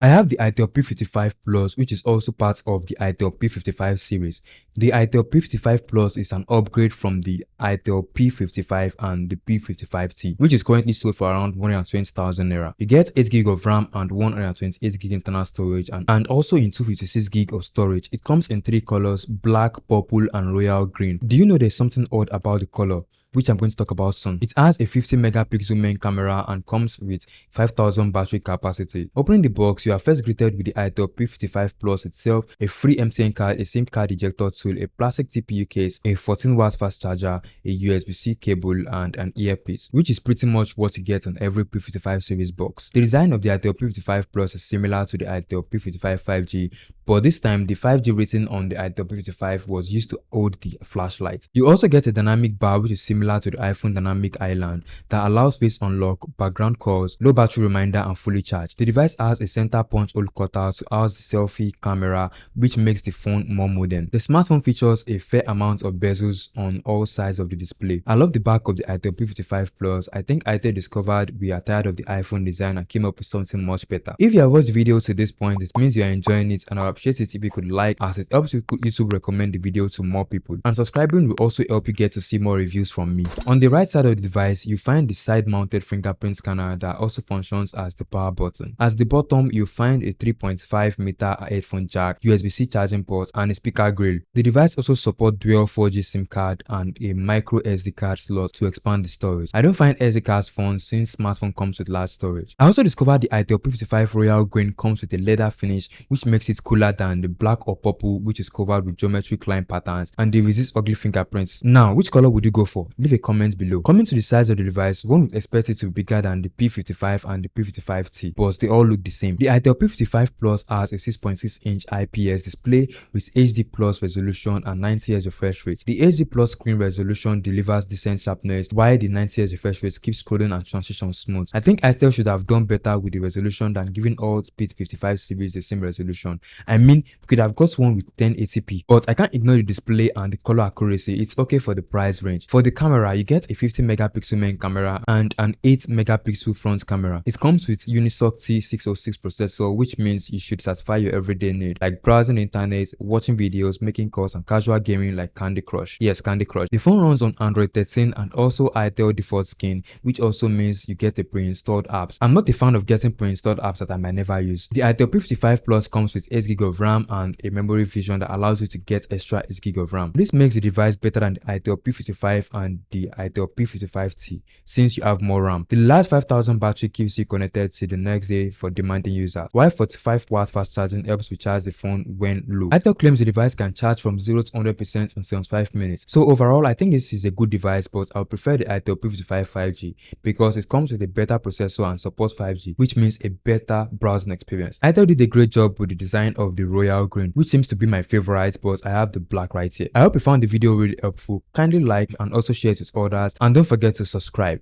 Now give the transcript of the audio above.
I have the Itel P55 Plus, which is also part of the Itel P55 series. The Itel P55 Plus is an upgrade from the Itel P55 and the P55T, which is currently sold for around 120,000 naira. You get 8GB of RAM and 128GB internal storage, and also in 256GB of storage. It comes in three colors: black, purple, and royal green. Do you know there's something odd about the color, which I'm going to talk about soon? It has a 50 megapixel main camera and comes with 5000 battery capacity. Opening the box, you are first greeted with the Itel P55 Plus itself, a free MTN card, a SIM card ejector tool, a plastic TPU case, a 14-watt fast charger, a USB-C cable, and an earpiece, which is pretty much what you get on every P55 series box. The design of the Itel P55 Plus is similar to the Itel P55 5G, but this time the 5G rating on the Itel P55 was used to hold the flashlight. You also get a dynamic bar, which is similar to the iPhone Dynamic Island, that allows face unlock, background calls, low battery reminder, and fully charged. The device has a center punch hole cutout to house the selfie camera, which makes the phone more modern. The smartphone features a fair amount of bezels on all sides of the display. I love the back of the Itel P55 Plus. I think Itel discovered we are tired of the iPhone design and came up with something much better. If you have watched the video to this point, it means you are enjoying it, and I appreciate it if you could like, as it helps YouTube recommend the video to more people. And subscribing will also help you get to see more reviews from me. On the right side of the device, you find the side-mounted fingerprint scanner that also functions as the power button. At the bottom, you find a 3.5-meter headphone jack, USB-C charging port, and a speaker grill. The device also supports dual 4G SIM card and a micro SD card slot to expand the storage. I don't find SD cards fun since smartphone comes with large storage. I also discovered the Itel P55 Royal Green comes with a leather finish, which makes it cooler than the black or purple, which is covered with geometric line patterns, and they resist ugly fingerprints. Now, which color would you go for? Leave a comment below. Coming to the size of the device, one would expect it to be bigger than the P55 and the P55T, but they all look the same. The Itel P55 Plus has a 6.6-inch IPS display with HD Plus resolution and 90Hz refresh rate. The HD Plus screen resolution delivers decent sharpness, while the 90Hz refresh rate keeps scrolling and transition smooth. I think Itel should have done better with the resolution than giving all P55 series the same resolution. I mean, we could have got one with 1080p, but I can't ignore the display and the color accuracy. It's okay for the price range. For the camera, you get a 50 megapixel main camera and an 8 megapixel front camera. It comes with Unisoc T606 processor, which means you should satisfy your everyday need, like browsing the internet, watching videos, making calls, and casual gaming like Candy Crush. Yes, Candy Crush. The phone runs on Android 13 and also Itel default skin, which also means you get the pre-installed apps. I'm not a fan of getting pre-installed apps that I might never use. The Itel P55 Plus comes with 8GB of RAM and a memory fusion that allows you to get extra 8GB of RAM. This makes the device better than the Itel P55 and the Itel P55T since you have more RAM. The last 5000 battery keeps you connected to the next day for demanding users, while 45-watt fast charging helps recharge the phone when low. Itel claims the device can charge from 0 to 100% in 75 minutes. So overall, I think this is a good device, but I would prefer the Itel P55 5G because it comes with a better processor and supports 5G, which means a better browsing experience. Itel did a great job with the design of the royal green, which seems to be my favorite, but I have the black right here. I hope you found the video really helpful. Kindly like and also share it with others, and don't forget to subscribe.